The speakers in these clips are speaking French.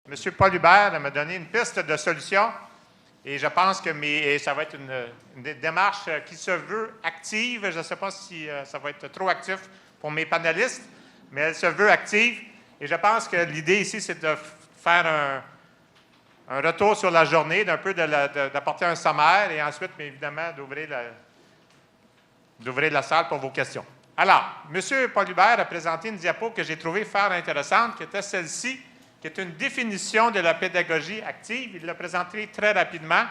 M. Paul Hubert m'a donné une piste de solution et je pense que ça va être une démarche qui se veut active. Je ne sais pas si ça va être trop actif pour mes panélistes, mais elle se veut active. Et je pense que l'idée ici, c'est de faire un retour sur la journée, d'apporter un sommaire et ensuite, bien évidemment, d'ouvrir la salle pour vos questions. Alors, M. Paul Hubert a présenté une diapo que j'ai trouvée fort intéressante, qui était celle-ci, qui est une définition de la pédagogie active. Il l'a présentée très rapidement.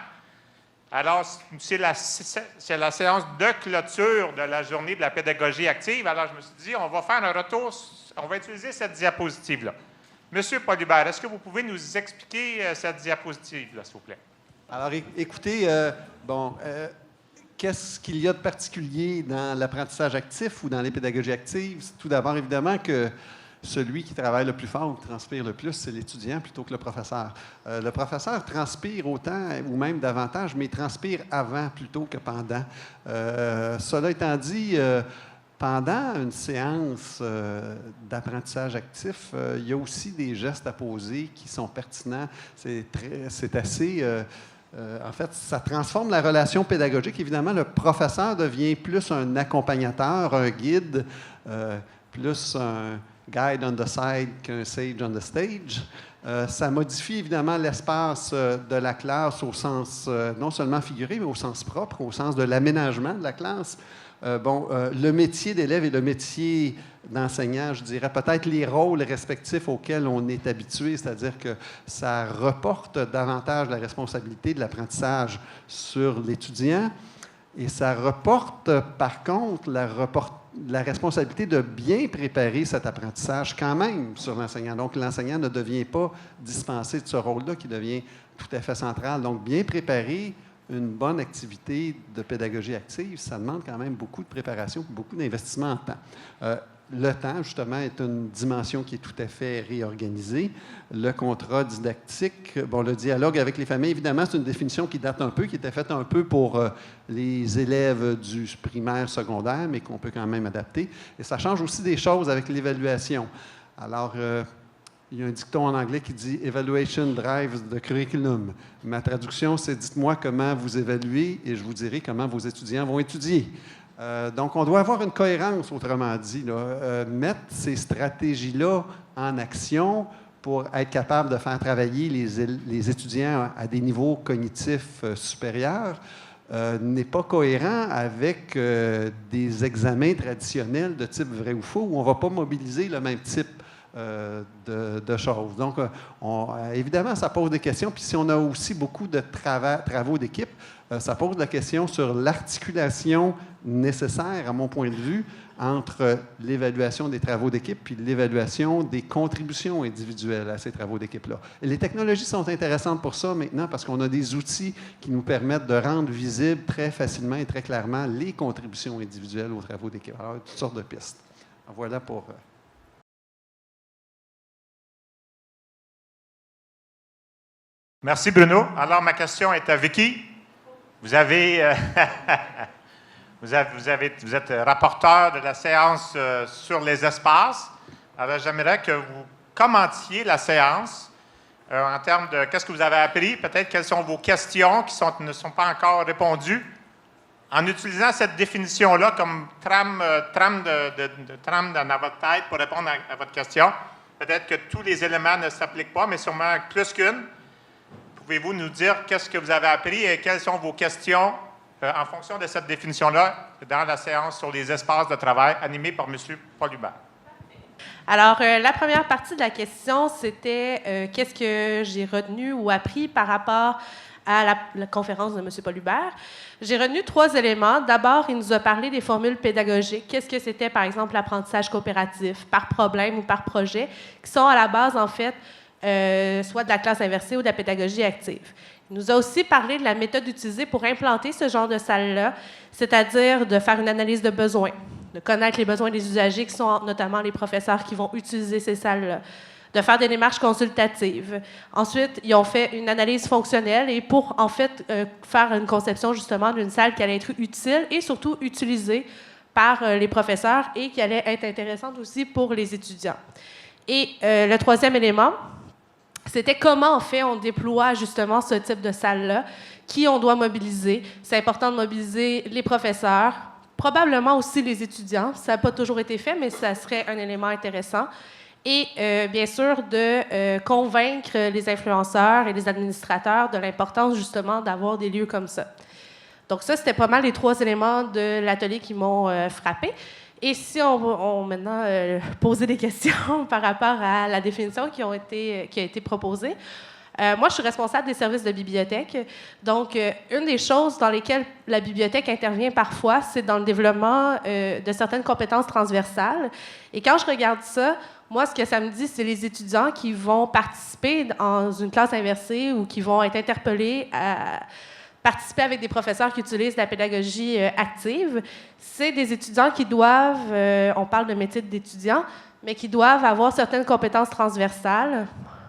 Alors, c'est la séance de clôture de la journée de la pédagogie active. Alors, je me suis dit, on va faire un retour, on va utiliser cette diapositive-là. Monsieur Paul Hubert, est-ce que vous pouvez nous expliquer cette diapositive-là, s'il vous plaît? Alors, écoutez, qu'est-ce qu'il y a de particulier dans l'apprentissage actif ou dans les pédagogies actives? Tout d'abord, évidemment, que celui qui travaille le plus fort ou qui transpire le plus, c'est l'étudiant plutôt que le professeur. Le professeur transpire autant ou même davantage, mais il transpire avant plutôt que pendant. Cela étant dit, pendant une séance d'apprentissage actif, il y a aussi des gestes à poser qui sont pertinents. C'est assez... en fait, ça transforme la relation pédagogique. Évidemment, le professeur devient plus un accompagnateur, un guide, plus un guide on the side qu'un sage on the stage. Ça modifie évidemment l'espace de la classe au sens non seulement figuré, mais au sens propre, au sens de l'aménagement de la classe. Le métier d'élève et le métier d'enseignant, je dirais peut-être les rôles respectifs auxquels on est habitué, c'est-à-dire que ça reporte davantage la responsabilité de l'apprentissage sur l'étudiant et ça reporte par contre la responsabilité de bien préparer cet apprentissage quand même sur l'enseignant. Donc, l'enseignant ne devient pas dispensé de ce rôle-là qui devient tout à fait central. Donc, bien préparer une bonne activité de pédagogie active, ça demande quand même beaucoup de préparation, beaucoup d'investissement en temps. Le temps, justement, est une dimension qui est tout à fait réorganisée. Le contrat didactique, le dialogue avec les familles, évidemment, c'est une définition qui date un peu, qui était faite un peu pour les élèves du primaire, secondaire, mais qu'on peut quand même adapter. Et ça change aussi des choses avec l'évaluation. Alors, il y a un dicton en anglais qui dit « Evaluation drives the curriculum ». Ma traduction, c'est « Dites-moi comment vous évaluez et je vous dirai comment vos étudiants vont étudier ». Donc, on doit avoir une cohérence, autrement dit, mettre ces stratégies-là en action pour être capable de faire travailler les étudiants à des niveaux cognitifs supérieurs n'est pas cohérent avec des examens traditionnels de type vrai ou faux où on ne va pas mobiliser le même type de choses. Donc, évidemment, ça pose des questions. Puis si on a aussi beaucoup de travaux d'équipe, ça pose la question sur l'articulation nécessaire, à mon point de vue, entre l'évaluation des travaux d'équipe puis l'évaluation des contributions individuelles à ces travaux d'équipe-là. Et les technologies sont intéressantes pour ça maintenant parce qu'on a des outils qui nous permettent de rendre visibles très facilement et très clairement les contributions individuelles aux travaux d'équipe. Alors, toutes sortes de pistes. Alors, voilà pour... Merci, Bruno. Alors, ma question est à Vicky. Vous êtes rapporteur de la séance sur les espaces. Alors, j'aimerais que vous commentiez la séance en termes de qu'est-ce que vous avez appris, peut-être quelles sont vos questions qui ne sont pas encore répondues, en utilisant cette définition-là comme trame dans votre tête pour répondre à votre question. Peut-être que tous les éléments ne s'appliquent pas, mais sûrement plus qu'une. Pouvez-vous nous dire qu'est-ce que vous avez appris et quelles sont vos questions en fonction de cette définition-là dans la séance sur les espaces de travail animée par M. Paul Hubert? Alors, la première partie de la question, c'était qu'est-ce que j'ai retenu ou appris par rapport à la conférence de M. Paul Hubert. J'ai retenu 3 éléments. D'abord, il nous a parlé des formules pédagogiques. Qu'est-ce que c'était, par exemple, l'apprentissage coopératif, par problème ou par projet, qui sont à la base, en fait, soit de la classe inversée ou de la pédagogie active. Il nous a aussi parlé de la méthode utilisée pour implanter ce genre de salle-là, c'est-à-dire de faire une analyse de besoins, de connaître les besoins des usagers, qui sont notamment les professeurs qui vont utiliser ces salles-là, de faire des démarches consultatives. Ensuite, ils ont fait une analyse fonctionnelle et pour, en fait, faire une conception, justement, d'une salle qui allait être utile et surtout utilisée par les professeurs et qui allait être intéressante aussi pour les étudiants. Et le troisième élément, c'était comment, en fait, on déploie justement ce type de salle-là, qui on doit mobiliser. C'est important de mobiliser les professeurs, probablement aussi les étudiants. Ça n'a pas toujours été fait, mais ça serait un élément intéressant. Et bien sûr, de convaincre les influenceurs et les administrateurs de l'importance justement d'avoir des lieux comme ça. Donc ça, c'était pas mal les 3 éléments de l'atelier qui m'ont frappée. Et si on maintenant poser des questions par rapport à la définition qui a été proposée, moi, je suis responsable des services de bibliothèque. Donc, une des choses dans lesquelles la bibliothèque intervient parfois, c'est dans le développement de certaines compétences transversales. Et quand je regarde ça, moi, ce que ça me dit, c'est les étudiants qui vont participer dans une classe inversée ou qui vont être interpellés à participer avec des professeurs qui utilisent la pédagogie active. C'est des étudiants qui doivent, on parle de métier d'étudiant, mais qui doivent avoir certaines compétences transversales.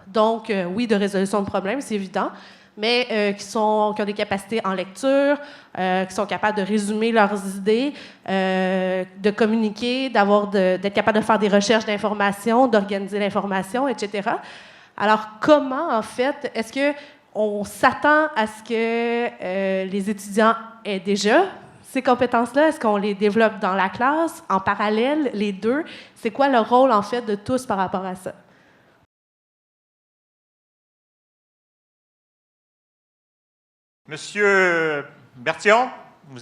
Donc, oui, de résolution de problèmes, c'est évident, mais qui ont des capacités en lecture, qui sont capables de résumer leurs idées, de communiquer, d'être capables de faire des recherches d'informations, d'organiser l'information, etc. Alors, comment, en fait, est-ce qu'on s'attend à ce que les étudiants aient déjà ces compétences-là? Est-ce qu'on les développe dans la classe, en parallèle, les deux? C'est quoi le rôle, en fait, de tous par rapport à ça? Monsieur Bertillon, vous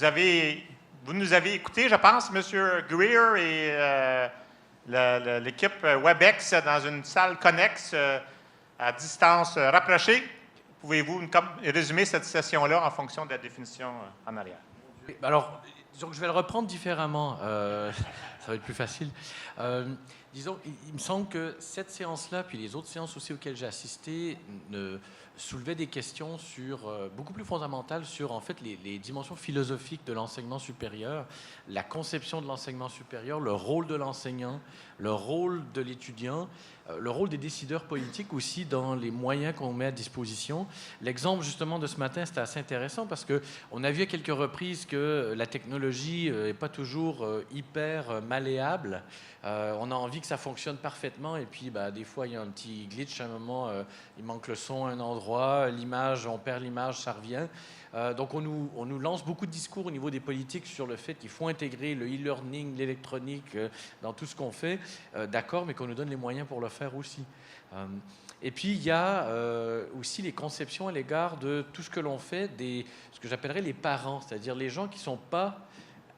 nous avez écouté, je pense, Monsieur Greer et l'équipe WebEx dans une salle connexe à distance rapprochée. Pouvez-vous résumer cette session-là en fonction de la définition en arrière? Alors, disons que je vais le reprendre différemment. Ça va être plus facile. Disons, il me semble que cette séance-là, puis les autres séances aussi auxquelles j'ai assisté, soulevaient des questions beaucoup plus fondamentales sur, en fait, les dimensions philosophiques de l'enseignement supérieur, la conception de l'enseignement supérieur, le rôle de l'enseignant, le rôle de l'étudiant, le rôle des décideurs politiques aussi dans les moyens qu'on met à disposition. L'exemple, justement, de ce matin, c'était assez intéressant parce qu'on a vu à quelques reprises que la technologie n'est pas toujours hyper malléable. On a envie que ça fonctionne parfaitement et puis des fois, il y a un petit glitch. À un moment, il manque le son à un endroit, l'image, on perd l'image, ça revient. Donc, on nous lance beaucoup de discours au niveau des politiques sur le fait qu'il faut intégrer le e-learning, l'électronique dans tout ce qu'on fait. D'accord, mais qu'on nous donne les moyens pour le faire aussi. Et puis, il y a aussi les conceptions à l'égard de tout ce que l'on fait, ce que j'appellerais les parents, c'est-à-dire les gens qui ne sont pas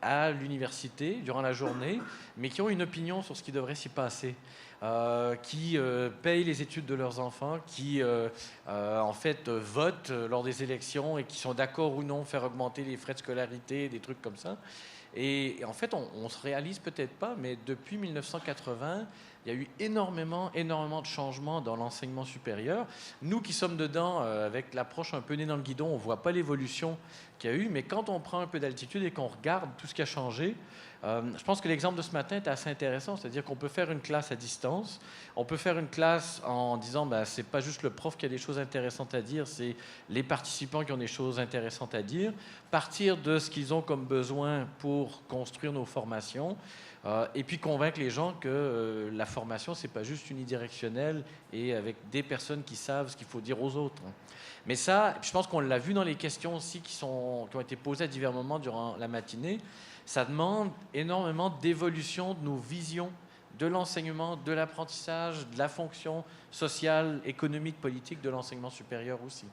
à l'université durant la journée, mais qui ont une opinion sur ce qui devrait s'y passer. Qui payent les études de leurs enfants, qui en fait votent lors des élections et qui sont d'accord ou non faire augmenter les frais de scolarité, des trucs comme ça. Et en fait, on se réalise peut-être pas, mais depuis 1980, il y a eu énormément de changements dans l'enseignement supérieur. Nous qui sommes dedans, avec l'approche un peu nez dans le guidon, on ne voit pas l'évolution qu'il y a eu, mais quand on prend un peu d'altitude et qu'on regarde tout ce qui a changé, je pense que l'exemple de ce matin est assez intéressant, c'est-à-dire qu'on peut faire une classe à distance, on peut faire une classe en disant c'est pas juste le prof qui a des choses intéressantes à dire, c'est les participants qui ont des choses intéressantes à dire, partir de ce qu'ils ont comme besoin pour construire nos formations, et puis convaincre les gens que la formation, c'est pas juste unidirectionnel et avec des personnes qui savent ce qu'il faut dire aux autres. Mais ça, je pense qu'on l'a vu dans les questions aussi qui ont été posées à divers moments durant la matinée, ça demande énormément d'évolution de nos visions de l'enseignement, de l'apprentissage, de la fonction sociale, économique, politique de l'enseignement supérieur aussi.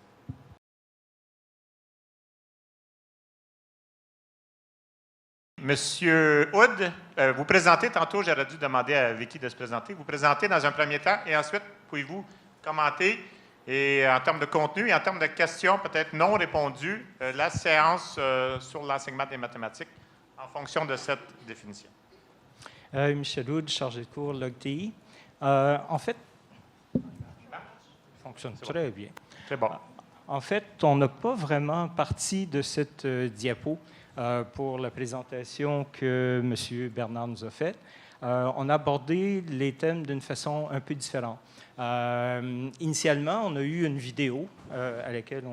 Monsieur Hood, vous présentez tantôt, j'aurais dû demander à Vicky de se présenter, vous présentez dans un premier temps et ensuite, pouvez-vous commenter et en termes de contenu et en termes de questions peut-être non répondues, la séance sur l'enseignement des mathématiques en fonction de cette définition. Michel Hood, chargé de cours LogTI. En fait, ça fonctionne très bien. C'est bon. En fait, on n'a pas vraiment parti de cette diapo pour la présentation que M. Bernard nous a faite. on a abordé les thèmes d'une façon un peu différente. Initialement, on a eu une vidéo à laquelle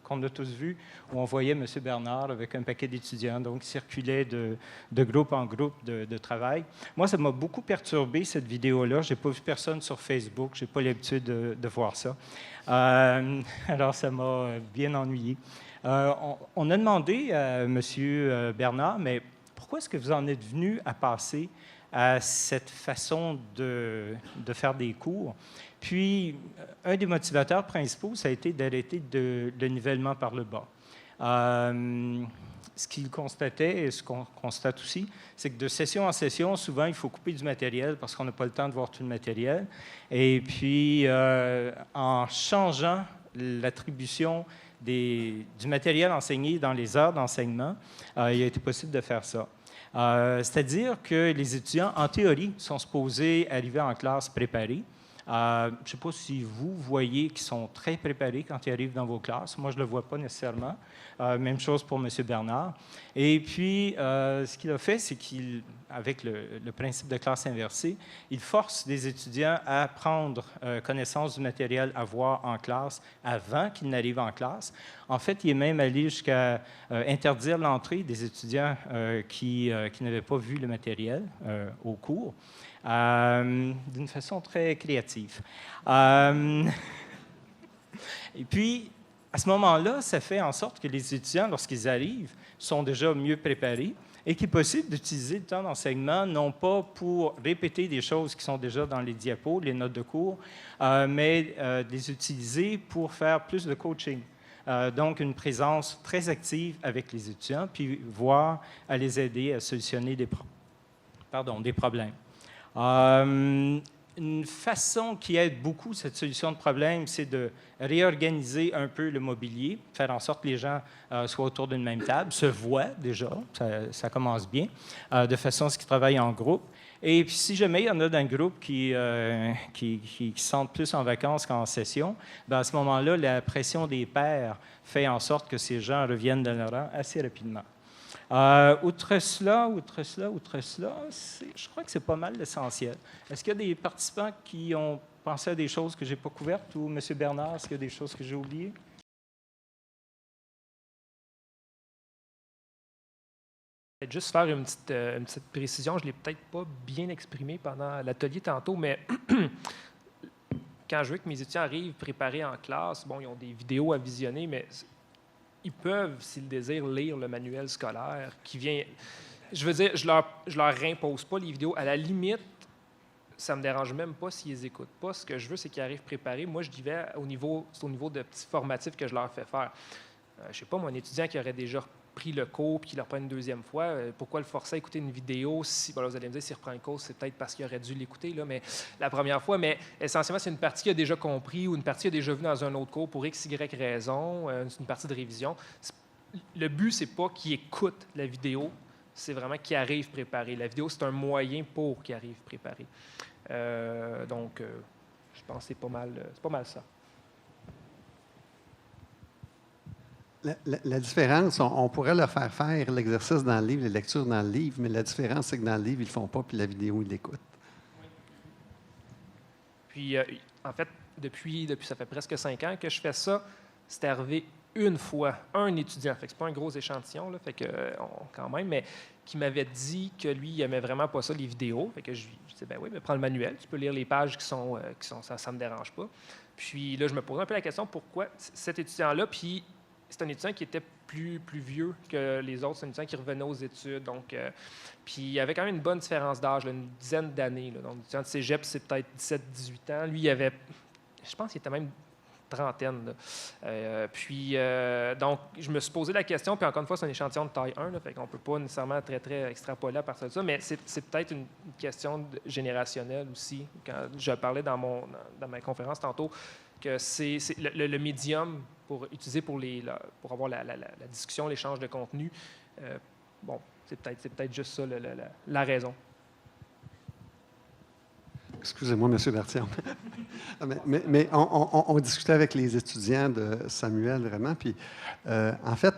qu'on a tous vu, où on voyait M. Bernard avec un paquet d'étudiants, donc qui circulait de groupe en groupe de travail. Moi, ça m'a beaucoup perturbé, cette vidéo-là. Je n'ai pas vu personne sur Facebook, je n'ai pas l'habitude de voir ça. Alors, ça m'a bien ennuyé. On a demandé à M. Bernard, mais pourquoi est-ce que vous en êtes venu à passer à cette façon de faire des cours? Puis, un des motivateurs principaux, ça a été d'arrêter le nivellement par le bas. Ce qu'il constatait, et ce qu'on constate aussi, c'est que de session en session, souvent, il faut couper du matériel parce qu'on n'a pas le temps de voir tout le matériel. Et puis, en changeant l'attribution du matériel enseigné dans les heures d'enseignement, il a été possible de faire ça. C'est-à-dire que les étudiants, en théorie, sont supposés arriver en classe préparés. Je ne sais pas si vous voyez qu'ils sont très préparés quand ils arrivent dans vos classes. Moi, je ne le vois pas nécessairement. Même chose pour M. Bernard. Et puis, ce qu'il a fait, c'est qu'avec le principe de classe inversée, il force les étudiants à prendre connaissance du matériel à voir en classe avant qu'ils n'arrivent en classe. En fait, il est même allé jusqu'à interdire l'entrée des étudiants qui n'avaient pas vu le matériel au cours. D'une façon très créative. Et puis, à ce moment-là, ça fait en sorte que les étudiants, lorsqu'ils arrivent, sont déjà mieux préparés et qu'il est possible d'utiliser le temps d'enseignement non pas pour répéter des choses qui sont déjà dans les diapos, les notes de cours, mais de les utiliser pour faire plus de coaching. Donc, une présence très active avec les étudiants, puis voir à les aider à solutionner des problèmes. Une façon qui aide beaucoup cette solution de problème, c'est de réorganiser un peu le mobilier, faire en sorte que les gens soient autour d'une même table, se voient déjà, ça commence bien, de façon à ce qu'ils travaillent en groupe. Et puis, si jamais il y en a d'un groupe qui se sentent plus en vacances qu'en session, bien à ce moment-là, la pression des pairs fait en sorte que ces gens reviennent dans leur rang assez rapidement. Outre cela, je crois que c'est pas mal l'essentiel. Est-ce qu'il y a des participants qui ont pensé à des choses que je n'ai pas couvertes ou M. Bernard, est-ce qu'il y a des choses que j'ai oubliées? Juste faire une petite précision, je ne l'ai peut-être pas bien exprimé pendant l'atelier tantôt, mais quand je veux que mes étudiants arrivent préparés en classe, bon, ils ont des vidéos à visionner, mais ils peuvent, s'ils désirent, lire le manuel scolaire qui vient... Je veux dire, je leur impose pas les vidéos. À la limite, ça me dérange même pas s'ils les écoutent pas. Ce que je veux, c'est qu'ils arrivent préparés. Moi, je dis c'est au niveau de petits formatifs que je leur fais faire. Je sais pas, moi, un étudiant qui aurait déjà pris le cours puis qui le reprend une deuxième fois, pourquoi le forcer à écouter une vidéo? Bon, là, vous allez me dire, s'il reprend le cours, c'est peut-être parce qu'il aurait dû l'écouter là, mais la première fois. Mais essentiellement, c'est une partie qu'il a déjà compris ou une partie qu'il a déjà vue dans un autre cours pour X, Y raison, c'est une partie de révision. Le but, c'est pas qu'il écoute la vidéo, c'est vraiment qu'il arrive préparé. La vidéo, c'est un moyen pour qu'il arrive préparé. Donc, je pense que c'est pas mal ça. La différence, on pourrait leur faire l'exercice dans le livre, les lectures dans le livre, mais la différence, c'est que dans le livre, ils ne le font pas, puis la vidéo, ils l'écoutent. Puis, en fait, depuis ça fait presque 5 ans que je fais ça. C'est arrivé une fois, un étudiant, fait que c'est pas un gros échantillon, là, fait que, quand même, mais qui m'avait dit que lui, il n'aimait vraiment pas ça, les vidéos. Fait que je disais, ben oui, mais prends le manuel, tu peux lire les pages qui sont ça ne me dérange pas. Puis là, je me posais un peu la question, pourquoi cet étudiant-là, puis c'est un étudiant qui était plus vieux que les autres. C'est un étudiant qui revenait aux études. Donc, puis il y avait quand même une bonne différence d'âge, une dizaine d'années. Donc, l'étudiant de cégep, c'est peut-être 17-18 ans. Lui, il avait, je pense qu'il était même trentaine. Donc, je me suis posé la question, puis encore une fois, c'est un échantillon de taille 1, là, fait qu'on ne peut pas nécessairement très extrapoler à partir de ça, mais c'est peut-être une question générationnelle aussi. Quand je parlais dans ma conférence tantôt, que c'est le médium pour utiliser pour avoir la discussion, l'échange de contenu. Bon, c'est peut-être juste ça la raison. Excusez-moi, M. Berthiaume. mais on discutait avec les étudiants de Samuel, vraiment, puis en fait,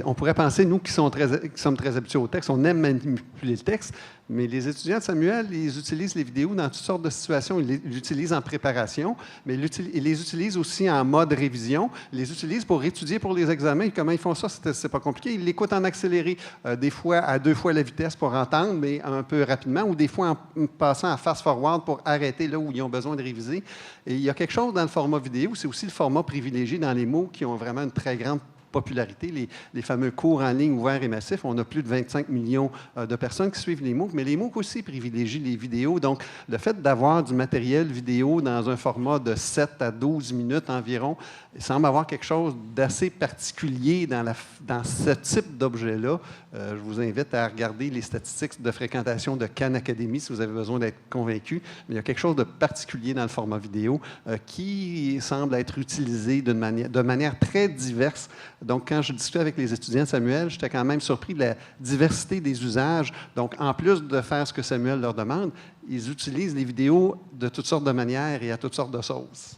on pourrait penser, nous qui sommes très habitués au texte, on aime manipuler le texte, mais les étudiants de Samuel, ils utilisent les vidéos dans toutes sortes de situations. Ils les utilisent en préparation, mais ils les utilisent aussi en mode révision. Ils les utilisent pour étudier pour les examens. Comment ils font ça? C'est pas compliqué. Ils l'écoutent en accéléré, des fois à 2 fois la vitesse pour entendre, mais un peu rapidement, ou des fois en passant à fast-forward pour arrêter là où ils ont besoin de réviser. Et il y a quelque chose dans le format vidéo, c'est aussi le format privilégié dans les mots qui ont vraiment une très grande popularité, les fameux cours en ligne ouverts et massifs. On a plus de 25 millions de personnes qui suivent les MOOC, mais les MOOC aussi privilégient les vidéos. Donc, le fait d'avoir du matériel vidéo dans un format de 7 à 12 minutes environ, il semble avoir quelque chose d'assez particulier dans ce type d'objet-là. Je vous invite à regarder les statistiques de fréquentation de Khan Academy si vous avez besoin d'être convaincu. Mais il y a quelque chose de particulier dans le format vidéo qui semble être utilisé de manière très diverse. Donc, quand je discutais avec les étudiants de Samuel, j'étais quand même surpris de la diversité des usages. Donc, en plus de faire ce que Samuel leur demande, ils utilisent les vidéos de toutes sortes de manières et à toutes sortes de sauces.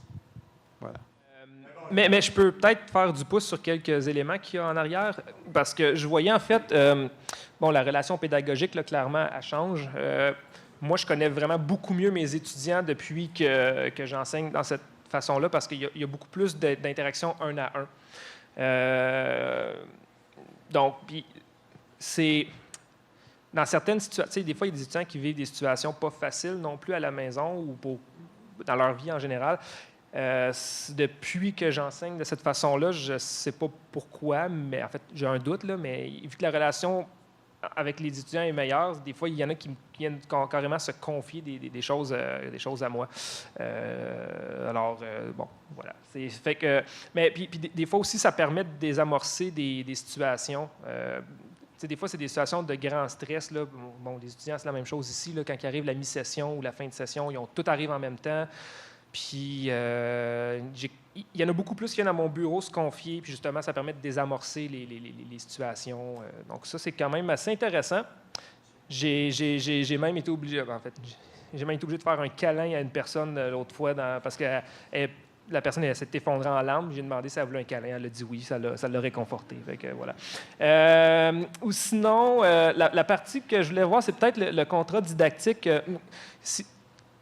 Voilà. Mais je peux peut-être faire du pouce sur quelques éléments qu'il y a en arrière, parce que je voyais en fait, la relation pédagogique, là, clairement, elle change. Moi, je connais vraiment beaucoup mieux mes étudiants depuis que j'enseigne dans cette façon-là, parce qu'il y a beaucoup plus d'interaction 1 à 1. Donc, puis c'est... Dans certaines situations, des fois, il y a des étudiants qui vivent des situations pas faciles non plus à la maison ou dans leur vie en général. Depuis que j'enseigne de cette façon-là, je ne sais pas pourquoi, mais en fait, j'ai un doute, là, mais vu que la relation avec les étudiants est meilleure, des fois, il y en a qui viennent carrément se confier des choses à moi. Voilà. Fait que, mais puis des fois aussi, ça permet de désamorcer des situations. Des fois, c'est des situations de grand stress. Là. Bon, les étudiants, c'est la même chose ici. Là, quand il arrive la mi-session ou la fin de session, tout arrive en même temps. Puis, il y en a beaucoup plus qui viennent à mon bureau se confier, puis justement, ça permet de désamorcer les situations. Donc, ça, c'est quand même assez intéressant. J'ai même été obligé, de faire un câlin à une personne l'autre fois, parce que la personne elle s'est effondrée en larmes. J'ai demandé si elle voulait un câlin. Elle a dit oui, ça l'a réconforté. Fait que, voilà. Ou sinon, la partie que je voulais voir, c'est peut-être le contrat didactique.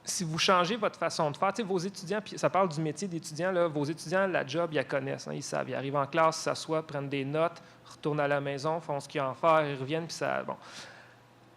Si vous changez votre façon de faire, vos étudiants, puis ça parle du métier d'étudiant, là, vos étudiants, la job, ils la connaissent, ils savent. Ils arrivent en classe, s'assoient, prennent des notes, retournent à la maison, font ce qu'ils ont à faire, ils reviennent, puis ça... Bon.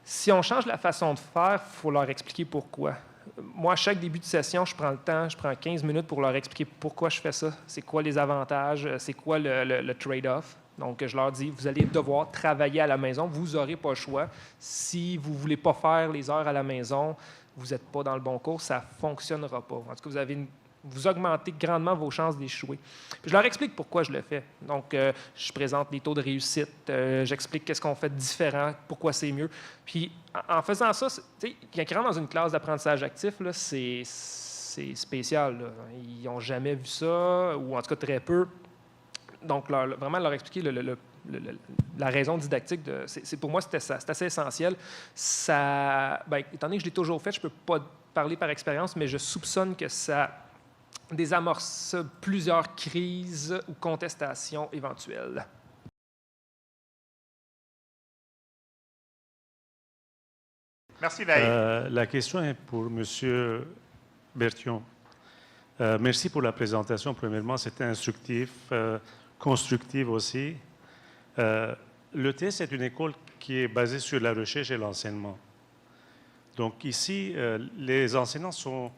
Si on change la façon de faire, il faut leur expliquer pourquoi. Moi, à chaque début de session, je prends le temps, je prends 15 minutes pour leur expliquer pourquoi je fais ça, c'est quoi les avantages, c'est quoi le trade-off. Donc, je leur dis, vous allez devoir travailler à la maison, vous n'aurez pas le choix. Si vous ne voulez pas faire les heures à la maison, vous n'êtes pas dans le bon cours, ça ne fonctionnera pas. En tout cas, vous augmentez grandement vos chances d'échouer. Puis je leur explique pourquoi je le fais. Donc, je présente les taux de réussite, j'explique qu'est-ce qu'on fait de différent, pourquoi c'est mieux. Puis, en faisant ça, quand ils rentrent dans une classe d'apprentissage actif, là, c'est spécial. Là. Ils n'ont jamais vu ça, ou en tout cas très peu. Donc, vraiment leur expliquer la raison didactique. Pour moi, c'est assez essentiel. Étant donné que je l'ai toujours fait, je ne peux pas parler par expérience, mais je soupçonne que ça désamorce plusieurs crises ou contestations éventuelles. Merci, Vaïd. La question est pour M. Berthiaume. Merci pour la présentation. Premièrement, c'était instructif, constructif aussi. L'ETS est une école qui est basée sur la recherche et l'enseignement. Donc ici, les enseignants sont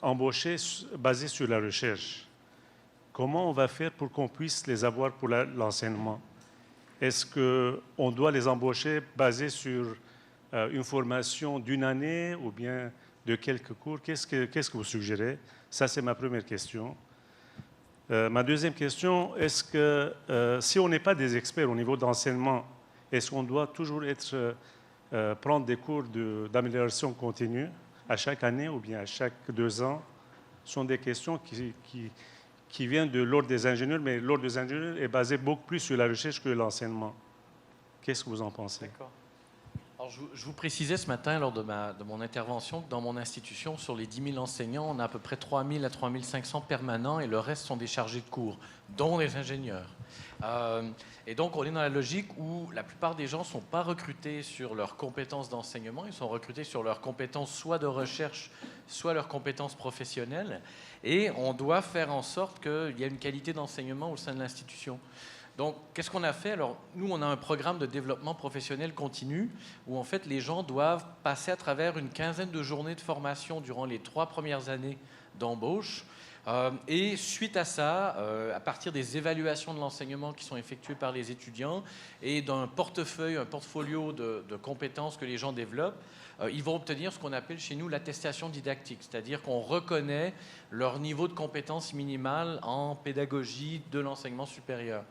embauchés basés sur la recherche. Comment on va faire pour qu'on puisse les avoir pour l'enseignement? Est-ce qu'on doit les embaucher basés sur une formation d'une année ou bien de quelques cours? Qu'est-ce que vous suggérez? Ça, c'est ma première question. Ma deuxième question, est-ce que si on n'est pas des experts au niveau d'enseignement, est-ce qu'on doit toujours prendre des cours d'amélioration continue à chaque année ou bien à chaque 2 ans? Ce sont des questions qui viennent de l'ordre des ingénieurs, mais l'ordre des ingénieurs est basé beaucoup plus sur la recherche que l'enseignement. Qu'est-ce que vous en pensez? D'accord. Alors, je vous précisais ce matin lors de mon intervention que dans mon institution, sur les 10 000 enseignants, on a à peu près 3 000 à 3 500 permanents et le reste sont des chargés de cours, dont les ingénieurs. Et donc, on est dans la logique où la plupart des gens ne sont pas recrutés sur leurs compétences d'enseignement, ils sont recrutés sur leurs compétences soit de recherche, soit leurs compétences professionnelles. Et on doit faire en sorte qu'il y ait une qualité d'enseignement au sein de l'institution. Donc, qu'est-ce qu'on a fait? Alors, nous, on a un programme de développement professionnel continu où, en fait, les gens doivent passer à travers une quinzaine de journées de formation durant les 3 premières années d'embauche. Et suite à ça, à partir des évaluations de l'enseignement qui sont effectuées par les étudiants et d'un portefeuille, un portfolio de compétences que les gens développent, ils vont obtenir ce qu'on appelle chez nous l'attestation didactique, c'est-à-dire qu'on reconnaît leur niveau de compétence minimale en pédagogie de l'enseignement supérieur.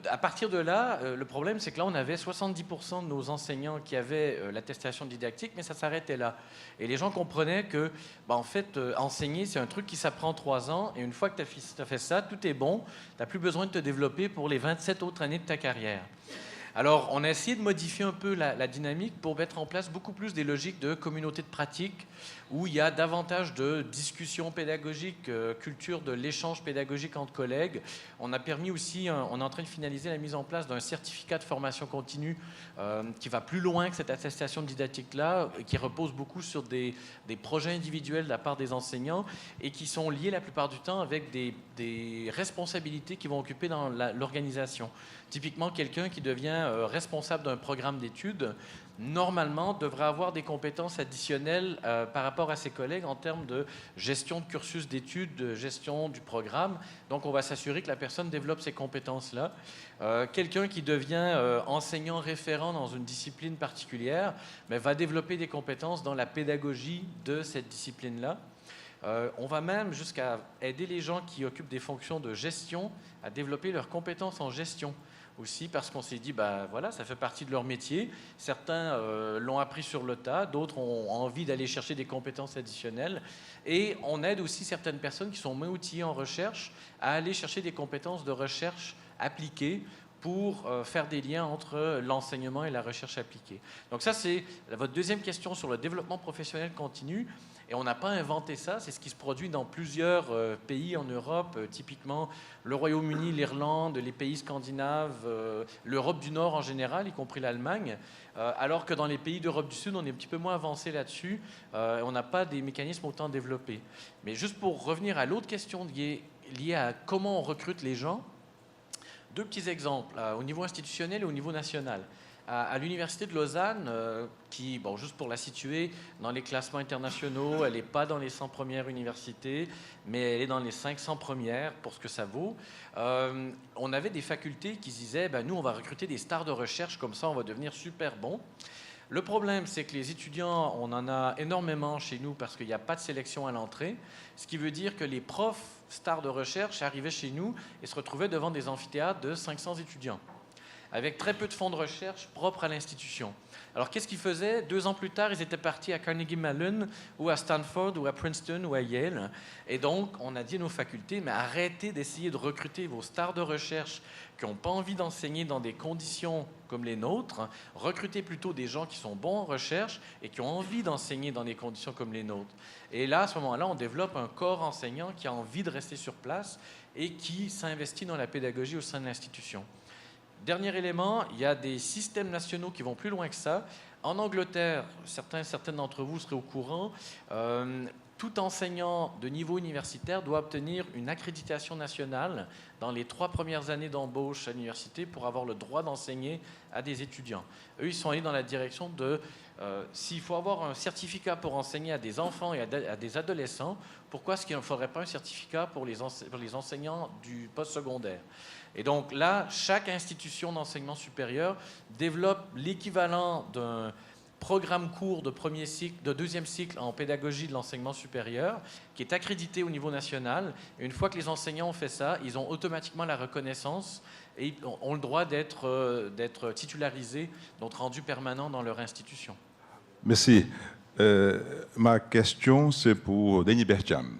À partir de là, le problème, c'est que là, on avait 70% de nos enseignants qui avaient l'attestation didactique, mais ça s'arrêtait là. Et les gens comprenaient que, en fait, enseigner, c'est un truc qui s'apprend 3 ans, et une fois que tu as fait ça, tout est bon, tu n'as plus besoin de te développer pour les 27 autres années de ta carrière. Alors, on a essayé de modifier un peu la dynamique pour mettre en place beaucoup plus des logiques de communauté de pratique, où il y a davantage de discussions pédagogiques, culture de l'échange pédagogique entre collègues. On a permis aussi, on est en train de finaliser la mise en place d'un certificat de formation continue qui va plus loin que cette attestation didactique-là, qui repose beaucoup sur des projets individuels de la part des enseignants et qui sont liés la plupart du temps avec des responsabilités qu'ils vont occuper dans l'organisation. Typiquement, quelqu'un qui devient responsable d'un programme d'études, normalement, devrait avoir des compétences additionnelles par rapport à ses collègues en termes de gestion de cursus d'études, de gestion du programme. Donc, on va s'assurer que la personne développe ces compétences-là. Quelqu'un qui devient enseignant référent dans une discipline particulière va développer des compétences dans la pédagogie de cette discipline-là. On va même jusqu'à aider les gens qui occupent des fonctions de gestion à développer leurs compétences en gestion aussi, parce qu'on s'est dit, voilà, ça fait partie de leur métier. Certains l'ont appris sur le tas, d'autres ont envie d'aller chercher des compétences additionnelles. Et on aide aussi certaines personnes qui sont moins outillées en recherche à aller chercher des compétences de recherche appliquées pour faire des liens entre l'enseignement et la recherche appliquée. Donc ça, c'est votre deuxième question sur le développement professionnel continu. Et on n'a pas inventé ça, c'est ce qui se produit dans plusieurs pays en Europe, typiquement le Royaume-Uni, l'Irlande, les pays scandinaves, l'Europe du Nord en général, y compris l'Allemagne, alors que dans les pays d'Europe du Sud, on est un petit peu moins avancé là-dessus, on n'a pas des mécanismes autant développés. Mais juste pour revenir à l'autre question liée à comment on recrute les gens, 2 petits exemples, au niveau institutionnel et au niveau national. À l'Université de Lausanne, qui, juste pour la situer, dans les classements internationaux, elle n'est pas dans les 100 premières universités, mais elle est dans les 500 premières, pour ce que ça vaut. On avait des facultés qui disaient, nous, on va recruter des stars de recherche, comme ça, on va devenir super bons. Le problème, c'est que les étudiants, on en a énormément chez nous parce qu'il n'y a pas de sélection à l'entrée, ce qui veut dire que les profs stars de recherche arrivaient chez nous et se retrouvaient devant des amphithéâtres de 500 étudiants, avec très peu de fonds de recherche propres à l'institution. Alors, qu'est-ce qu'ils faisaient? 2 ans plus tard, ils étaient partis à Carnegie Mellon, ou à Stanford, ou à Princeton, ou à Yale. Et donc, on a dit à nos facultés, mais arrêtez d'essayer de recruter vos stars de recherche qui n'ont pas envie d'enseigner dans des conditions comme les nôtres. Recrutez plutôt des gens qui sont bons en recherche et qui ont envie d'enseigner dans des conditions comme les nôtres. Et là, à ce moment-là, on développe un corps enseignant qui a envie de rester sur place et qui s'investit dans la pédagogie au sein de l'institution. Dernier élément, il y a des systèmes nationaux qui vont plus loin que ça. En Angleterre, certaines d'entre vous seraient au courant, tout enseignant de niveau universitaire doit obtenir une accréditation nationale dans les 3 premières années d'embauche à l'université pour avoir le droit d'enseigner à des étudiants. Eux, ils sont allés dans la direction de s'il faut avoir un certificat pour enseigner à des enfants et à des adolescents, pourquoi est-ce qu'il ne faudrait pas un certificat pour les enseignants du postsecondaire? Et donc là, chaque institution d'enseignement supérieur développe l'équivalent d'un programme court de deuxième cycle en pédagogie de l'enseignement supérieur, qui est accrédité au niveau national. Et une fois que les enseignants ont fait ça, ils ont automatiquement la reconnaissance et ont le droit d'être titularisés, donc rendus permanents dans leur institution. Merci. Ma question, c'est pour Denis Bertiam.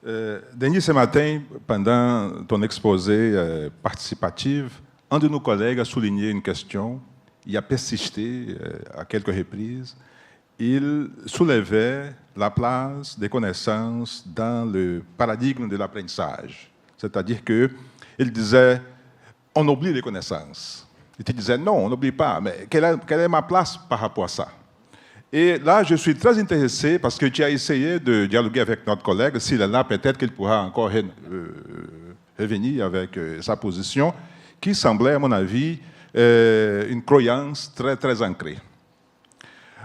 Denis, ce matin, pendant ton exposé participatif, un de nos collègues a souligné une question il a persisté à quelques reprises, il soulevait la place des connaissances dans le paradigme de l'apprentissage. C'est-à-dire qu'il disait, on oublie les connaissances. Et tu disais, non, on n'oublie pas, mais quelle est ma place par rapport à ça? Et là, je suis très intéressé parce que tu as essayé de dialoguer avec notre collègue. S'il est là, peut-être qu'il pourra encore revenir avec sa position, qui semblait, à mon avis, une croyance très, très ancrée.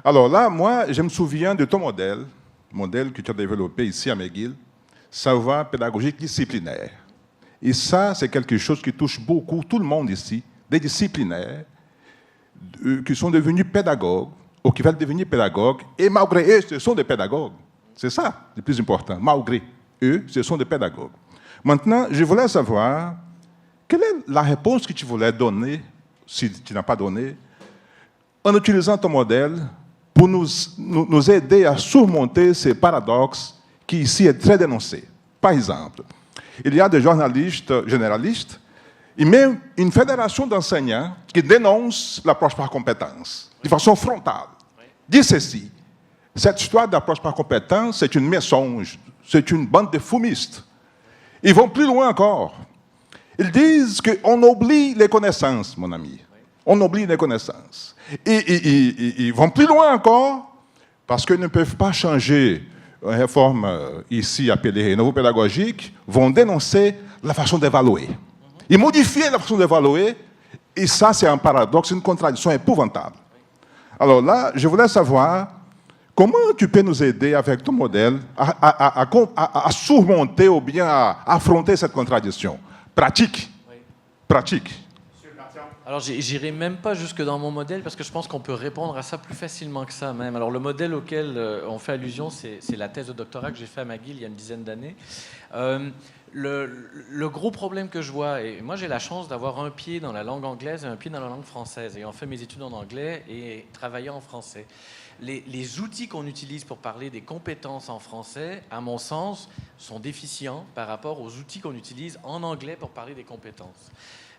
Alors là, moi, je me souviens de ton modèle que tu as développé ici à McGill, savoir pédagogique disciplinaire. Et ça, c'est quelque chose qui touche beaucoup tout le monde ici, des disciplinaires qui sont devenus pédagogues, ou qui veulent devenir pédagogues, et malgré eux, ce sont des pédagogues. C'est ça le plus important. Malgré eux, ce sont des pédagogues. Maintenant, je voulais savoir, quelle est la réponse que tu voulais donner, si tu n'as pas donné, en utilisant ton modèle pour nous aider à surmonter ces paradoxes qui ici est très dénoncé. Par exemple, il y a des journalistes généralistes et même une fédération d'enseignants qui dénoncent l'approche par compétence, de façon frontale. Dit ceci, cette histoire d'approche par compétence, c'est une mensonge, c'est une bande de fumistes. Ils vont plus loin encore. Ils disent qu'on oublie les connaissances, mon ami. On oublie les connaissances. Et ils vont plus loin encore, parce qu'ils ne peuvent pas changer une réforme ici appelée renouveau pédagogique, vont dénoncer la façon d'évaluer. Ils modifient la façon d'évaluer, et ça, c'est un paradoxe, une contradiction épouvantable. Alors là, je voulais savoir comment tu peux nous aider avec ton modèle à surmonter ou bien à affronter cette contradiction. Pratique. Oui. Pratique. Alors, j'irai même pas jusque dans mon modèle parce que je pense qu'on peut répondre à ça plus facilement que ça même. Alors, le modèle auquel on fait allusion, c'est la thèse de doctorat que j'ai fait à McGill il y a une dizaine d'années. Le gros problème que je vois, et moi j'ai la chance d'avoir un pied dans la langue anglaise et un pied dans la langue française, ayant fait mes études en anglais et travaillant en français. Les outils qu'on utilise pour parler des compétences en français, à mon sens, sont déficients par rapport aux outils qu'on utilise en anglais pour parler des compétences.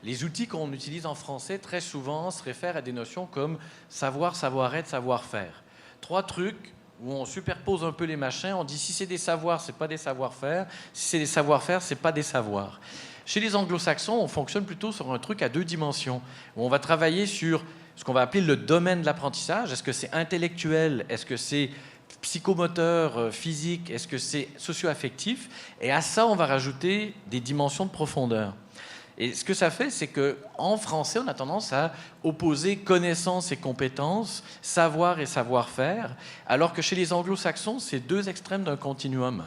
Les outils qu'on utilise en français, très souvent, se réfèrent à des notions comme savoir, savoir-être, savoir-faire. 3 trucs où on superpose un peu les machins, on dit si c'est des savoirs, c'est pas des savoir-faire, si c'est des savoir-faire, c'est pas des savoirs. Chez les anglo-saxons, on fonctionne plutôt sur un truc à 2 dimensions, où on va travailler sur ce qu'on va appeler le domaine de l'apprentissage. Est-ce que c'est intellectuel? Est-ce que c'est psychomoteur, physique? Est-ce que c'est socio-affectif? Et à ça, on va rajouter des dimensions de profondeur. Et ce que ça fait, c'est qu'en français, on a tendance à opposer connaissances et compétences, savoir et savoir-faire, alors que chez les anglo-saxons, c'est 2 extrêmes d'un continuum.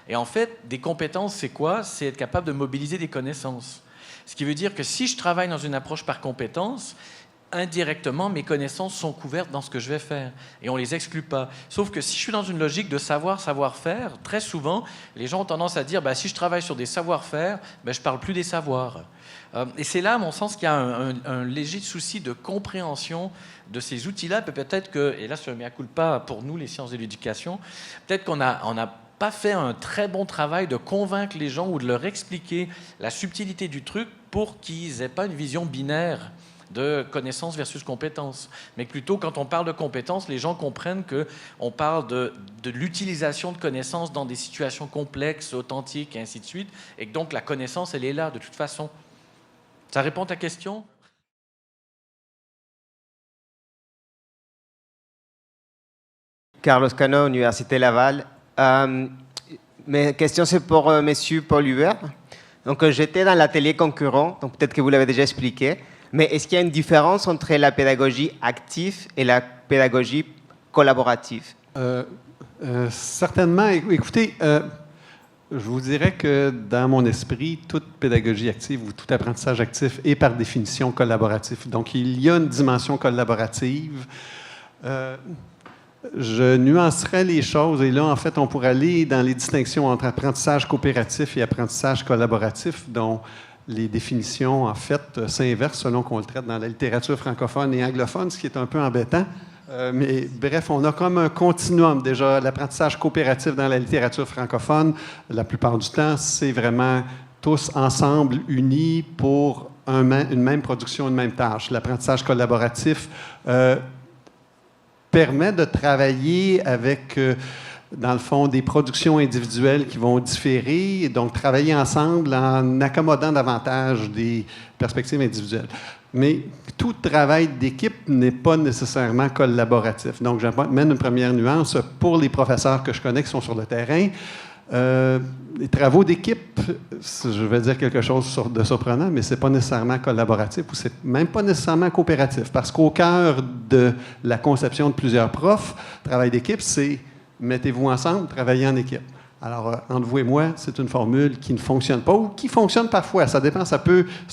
Et en fait, des compétences, c'est quoi? C'est être capable de mobiliser des connaissances. Ce qui veut dire que si je travaille dans une approche par compétences, indirectement, mes connaissances sont couvertes dans ce que je vais faire. Et on ne les exclut pas. Sauf que si je suis dans une logique de savoir, savoir-faire, très souvent, les gens ont tendance à dire si je travaille sur des savoir-faire, je ne parle plus des savoirs. Et c'est là, à mon sens, qu'il y a un léger souci de compréhension de ces outils-là. Peut-être que, et là, c'est un mea culpa pour nous, les sciences de l'éducation, peut-être qu'on n'a pas fait un très bon travail de convaincre les gens ou de leur expliquer la subtilité du truc pour qu'ils n'aient pas une vision binaire de connaissances versus compétences. Mais plutôt, quand on parle de compétences, les gens comprennent qu'on parle de l'utilisation de connaissances dans des situations complexes, authentiques, et ainsi de suite, et que donc la connaissance, elle est là, de toute façon. Ça répond à ta question? Carlos Cano, Université Laval. Mes questions, c'est pour M. Paul Hubert. Donc, j'étais dans l'atelier concurrent, donc peut-être que vous l'avez déjà expliqué. Mais est-ce qu'il y a une différence entre la pédagogie active et la pédagogie collaborative? Certainement. Écoutez, je vous dirais que dans mon esprit, toute pédagogie active ou tout apprentissage actif est par définition collaboratif. Donc, il y a une dimension collaborative. Je nuancerais les choses et là, en fait, on pourrait aller dans les distinctions entre apprentissage coopératif et apprentissage collaboratif, dont les définitions, en fait, s'inversent selon qu'on le traite dans la littérature francophone et anglophone, ce qui est un peu embêtant. Mais bref, on a comme un continuum. Déjà, l'apprentissage coopératif dans la littérature francophone, la plupart du temps, c'est vraiment tous ensemble, unis pour une même production, une même tâche. L'apprentissage collaboratif permet de travailler avec, dans le fond, des productions individuelles qui vont différer, et donc travailler ensemble en accommodant davantage des perspectives individuelles. Mais tout travail d'équipe n'est pas nécessairement collaboratif. Donc, j'amène une première nuance pour les professeurs que je connais qui sont sur le terrain. Les travaux d'équipe, je vais dire quelque chose de surprenant, mais ce n'est pas nécessairement collaboratif ou c'est même pas nécessairement coopératif. Parce qu'au cœur de la conception de plusieurs profs, travail d'équipe, c'est mettez-vous ensemble, travaillez en équipe. Alors, entre vous et moi, c'est une formule qui ne fonctionne pas ou qui fonctionne parfois. Ça dépend, c'est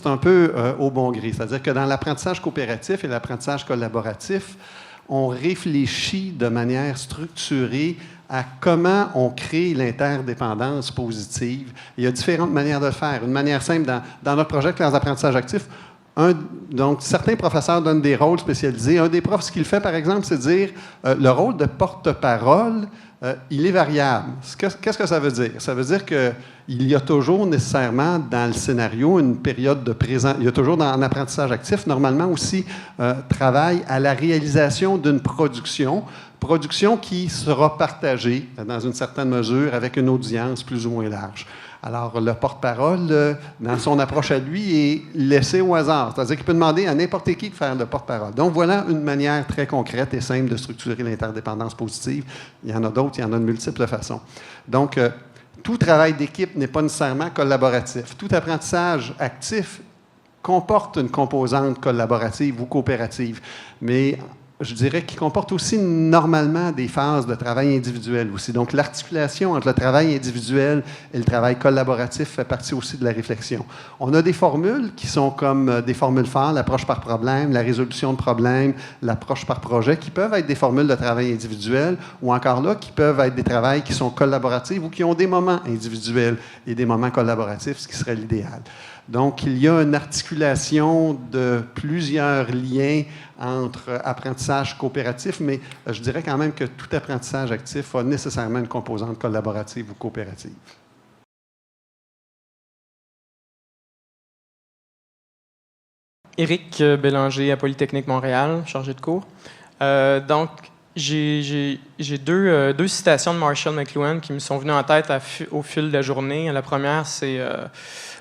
un peu au bon gré. C'est-à-dire que dans l'apprentissage coopératif et l'apprentissage collaboratif, on réfléchit de manière structurée à comment on crée l'interdépendance positive. Il y a différentes manières de le faire. Une manière simple, dans notre projet Classe d'apprentissage actif, donc, certains professeurs donnent des rôles spécialisés. Un des profs, ce qu'il fait, par exemple, c'est dire le rôle de porte-parole, il est variable. Qu'est-ce que ça veut dire? Ça veut dire qu'il y a toujours nécessairement dans le scénario une période de présent. Il y a toujours en apprentissage actif, normalement aussi, travail à la réalisation d'une production qui sera partagée dans une certaine mesure avec une audience plus ou moins large. Alors, le porte-parole, dans son approche à lui, est laissé au hasard. C'est-à-dire qu'il peut demander à n'importe qui de faire le porte-parole. Donc, voilà une manière très concrète et simple de structurer l'interdépendance positive. Il y en a d'autres, il y en a de multiples façons. Donc, tout travail d'équipe n'est pas nécessairement collaboratif. Tout apprentissage actif comporte une composante collaborative ou coopérative, mais je dirais qu'il comporte aussi normalement des phases de travail individuel aussi. Donc, l'articulation entre le travail individuel et le travail collaboratif fait partie aussi de la réflexion. On a des formules qui sont comme des formules phares, l'approche par problème, la résolution de problèmes, l'approche par projet, qui peuvent être des formules de travail individuel ou encore là, qui peuvent être des travails qui sont collaboratifs ou qui ont des moments individuels et des moments collaboratifs, ce qui serait l'idéal. Donc, il y a une articulation de plusieurs liens entre apprentissage coopératif, mais je dirais quand même que tout apprentissage actif a nécessairement une composante collaborative ou coopérative. Éric Bélanger à Polytechnique Montréal, chargé de cours. Donc, j'ai deux citations de Marshall McLuhan qui me sont venues en tête au fil de la journée. La première, c'est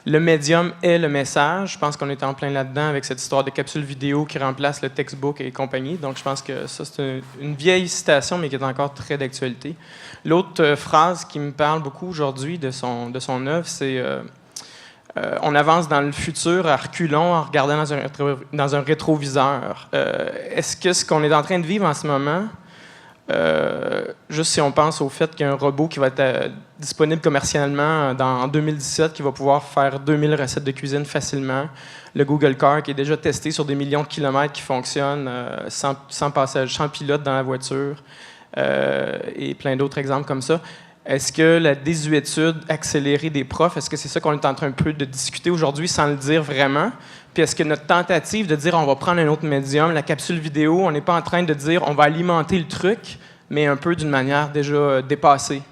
le médium est le message. Je pense qu'on est en plein là-dedans avec cette histoire de capsule vidéo qui remplace le textbook et compagnie. Donc, je pense que ça, c'est une vieille citation, mais qui est encore très d'actualité. L'autre phrase qui me parle beaucoup aujourd'hui de son œuvre, c'est on avance dans le futur à reculons en regardant dans un rétroviseur. Est-ce que ce qu'on est en train de vivre en ce moment, juste si on pense au fait qu'il y a un robot qui va être disponible commercialement en 2017, qui va pouvoir faire 2000 recettes de cuisine facilement, le Google Car qui est déjà testé sur des millions de kilomètres, qui fonctionne sans passage, sans pilote dans la voiture, et plein d'autres exemples comme ça. Est-ce que la désuétude accélérée des profs, est-ce que c'est ça qu'on est en train un peu de discuter aujourd'hui sans le dire vraiment? Puis est-ce que notre tentative de dire on va prendre un autre médium, la capsule vidéo, on n'est pas en train de dire on va alimenter le truc, mais un peu d'une manière déjà dépassée?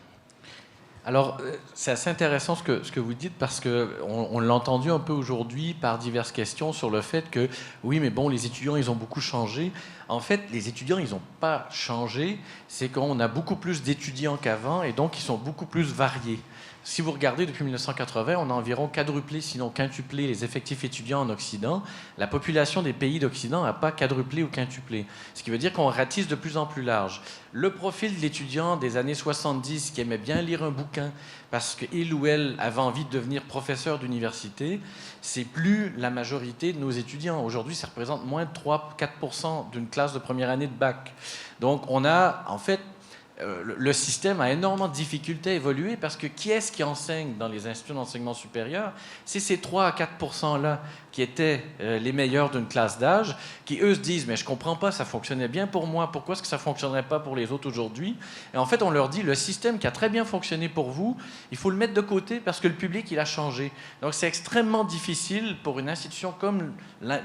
Alors, c'est assez intéressant ce que vous dites parce qu'on l'a entendu un peu aujourd'hui par diverses questions sur le fait que, oui, mais bon, les étudiants, ils ont beaucoup changé. En fait, les étudiants, ils n'ont pas changé. C'est qu'on a beaucoup plus d'étudiants qu'avant et donc ils sont beaucoup plus variés. Si vous regardez, depuis 1980, on a environ quadruplé, sinon quintuplé, les effectifs étudiants en Occident. La population des pays d'Occident n'a pas quadruplé ou quintuplé. Ce qui veut dire qu'on ratisse de plus en plus large. Le profil de l'étudiant des années 70 qui aimait bien lire un bouquin parce qu'il ou elle avait envie de devenir professeur d'université, c'est plus la majorité de nos étudiants. Aujourd'hui, ça représente moins de 3-4% d'une classe de première année de bac. Donc, on a, en fait, le système a énormément de difficultés à évoluer parce que qui est-ce qui enseigne dans les instituts d'enseignement supérieur? C'est ces 3 à 4%-là qui étaient les meilleurs d'une classe d'âge, qui eux se disent « mais je comprends pas, ça fonctionnait bien pour moi, pourquoi est-ce que ça fonctionnerait pas pour les autres aujourd'hui ?» Et en fait, on leur dit « le système qui a très bien fonctionné pour vous, il faut le mettre de côté parce que le public, il a changé. » Donc, c'est extrêmement difficile pour une institution comme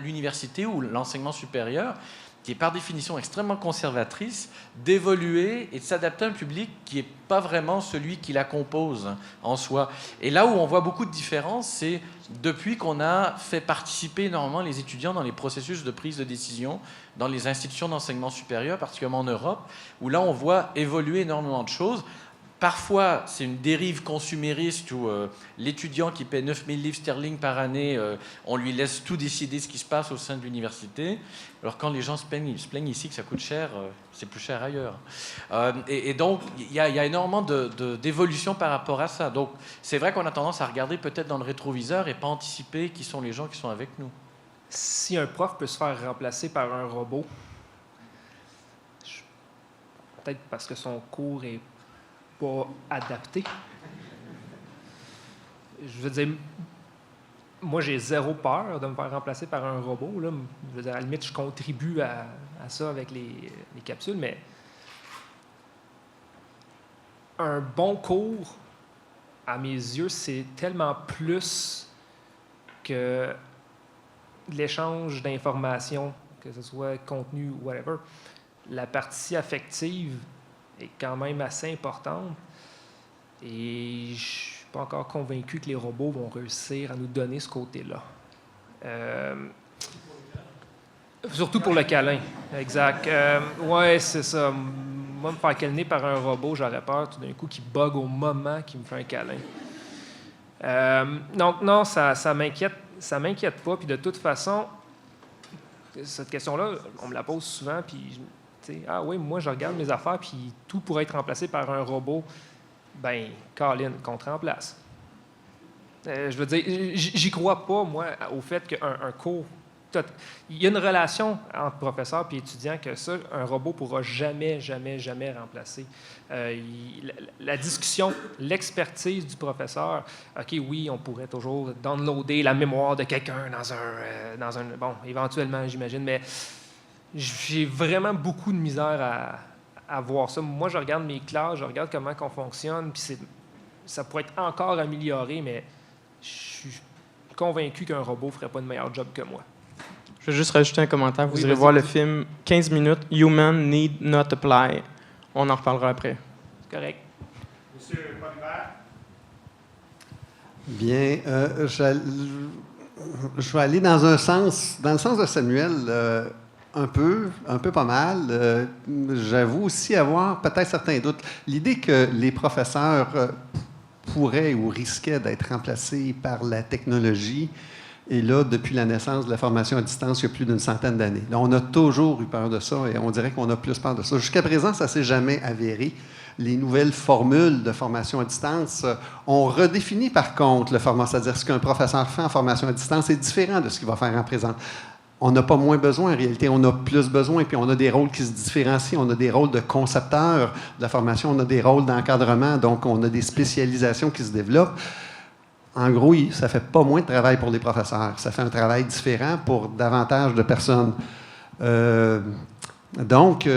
l'université ou l'enseignement supérieur qui qui est par définition extrêmement conservatrice, d'évoluer et de s'adapter à un public qui n'est pas vraiment celui qui la compose en soi. Et là où on voit beaucoup de différences, c'est depuis qu'on a fait participer énormément les étudiants dans les processus de prise de décision dans les institutions d'enseignement supérieur, particulièrement en Europe, où là on voit évoluer énormément de choses. Parfois, c'est une dérive consumériste où l'étudiant qui paie 9 000 livres sterling par année, on lui laisse tout décider ce qui se passe au sein de l'université. Alors quand les gens se plaignent ici que ça coûte cher, c'est plus cher ailleurs. Et donc, il y a énormément d'évolution par rapport à ça. Donc, c'est vrai qu'on a tendance à regarder peut-être dans le rétroviseur et pas anticiper qui sont les gens qui sont avec nous. Si un prof peut se faire remplacer par un robot, peut-être parce que son cours est pas adapté. Je veux dire, moi, j'ai zéro peur de me faire remplacer par un robot. Là. Je veux dire, à la limite, je contribue à ça avec les capsules, mais un bon cours, à mes yeux, c'est tellement plus que l'échange d'informations, que ce soit contenu ou whatever. La partie affective est quand même assez importante. Et je ne suis pas encore convaincu que les robots vont réussir à nous donner ce côté-là. Surtout pour le câlin. Exact. Ouais, c'est ça. Moi, me faire câliner par un robot, j'aurais peur tout d'un coup qu'il bug au moment qu'il me fait un câlin. Donc, non, ça m'inquiète. Ça m'inquiète pas. Puis de toute façon, cette question-là, on me la pose souvent, puis ah oui, moi, je regarde mes affaires, puis tout pourrait être remplacé par un robot. Ben, Colin, qu'on te remplace. Je veux dire, j'y crois pas, moi, au fait qu'un cours... Il y a une relation entre professeur et étudiant que ça, un robot pourra jamais remplacer. La discussion, l'expertise du professeur, OK, oui, on pourrait toujours downloader la mémoire de quelqu'un dans un... Bon, éventuellement, j'imagine, mais... J'ai vraiment beaucoup de misère à voir ça. Moi, je regarde mes classes, je regarde comment on fonctionne, puis ça pourrait être encore amélioré, mais je suis convaincu qu'un robot ne ferait pas de meilleur job que moi. Je vais juste rajouter un commentaire. Vous irez voir le film 15 minutes, Human Need Not Apply. On en reparlera après. C'est correct. Monsieur Polibert? Bien, je vais aller dans le sens de Samuel, un peu pas mal. J'avoue aussi avoir peut-être certains doutes. L'idée que les professeurs pourraient ou risquaient d'être remplacés par la technologie est là depuis la naissance de la formation à distance il y a plus d'une centaine d'années. Là, on a toujours eu peur de ça et on dirait qu'on a plus peur de ça. Jusqu'à présent, ça ne s'est jamais avéré. Les nouvelles formules de formation à distance ont redéfini par contre le format, c'est-à-dire ce qu'un professeur fait en formation à distance est différent de ce qu'il va faire en présent. On n'a pas moins besoin, en réalité, on a plus besoin, puis on a des rôles qui se différencient, on a des rôles de concepteurs de la formation, on a des rôles d'encadrement, donc on a des spécialisations qui se développent. En gros, ça ne fait pas moins de travail pour les professeurs, ça fait un travail différent pour davantage de personnes. Donc,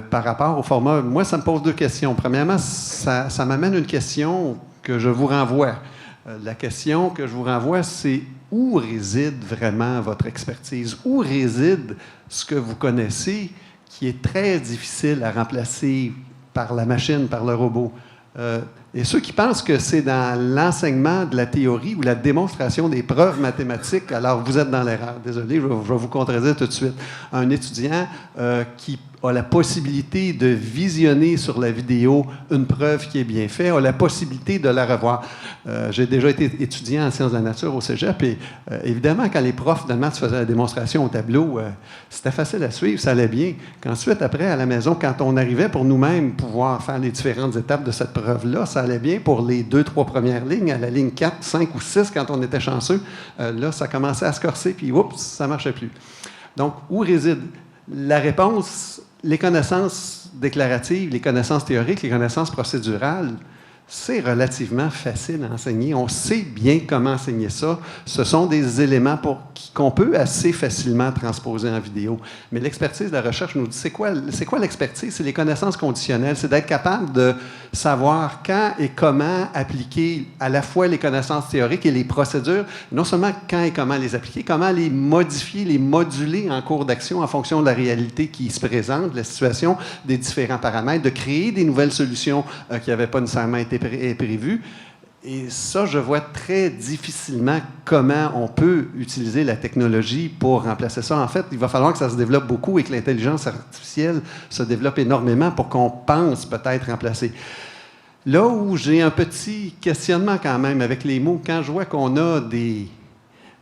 par rapport au format, moi, ça me pose deux questions. Premièrement, ça m'amène une question que je vous renvoie. La question que je vous renvoie, c'est où réside vraiment votre expertise? Où réside ce que vous connaissez qui est très difficile à remplacer par la machine, par le robot? Et ceux qui pensent que c'est dans l'enseignement de la théorie ou la démonstration des preuves mathématiques, alors vous êtes dans l'erreur. Désolé, je vais vous contredire tout de suite. Un étudiant qui a la possibilité de visionner sur la vidéo une preuve qui est bien faite, a la possibilité de la revoir. J'ai déjà été étudiant en sciences de la nature au cégep et évidemment, quand les profs de maths faisaient la démonstration au tableau, c'était facile à suivre, ça allait bien. Qu'ensuite, après, à la maison, quand on arrivait pour nous-mêmes pouvoir faire les différentes étapes de cette preuve-là, ça allait bien pour les 2-3 premières lignes. À la ligne 4, 5 ou 6, quand on était chanceux, là, ça commençait à se corser, puis oups, ça ne marchait plus. Donc, où réside? La réponse, les connaissances déclaratives, les connaissances théoriques, les connaissances procédurales, c'est relativement facile à enseigner. On sait bien comment enseigner ça. Ce sont des éléments qu'on peut assez facilement transposer en vidéo. Mais l'expertise de la recherche nous dit, c'est quoi l'expertise? C'est les connaissances conditionnelles. C'est d'être capable de savoir quand et comment appliquer à la fois les connaissances théoriques et les procédures. Non seulement quand et comment les appliquer, comment les modifier, les moduler en cours d'action en fonction de la réalité qui se présente, de la situation, des différents paramètres, de créer des nouvelles solutions qui n'avaient pas nécessairement été prévues. Et ça, je vois très difficilement comment on peut utiliser la technologie pour remplacer ça. En fait, il va falloir que ça se développe beaucoup et que l'intelligence artificielle se développe énormément pour qu'on pense peut-être remplacer. Là où j'ai un petit questionnement quand même avec les mots, quand je vois qu'on a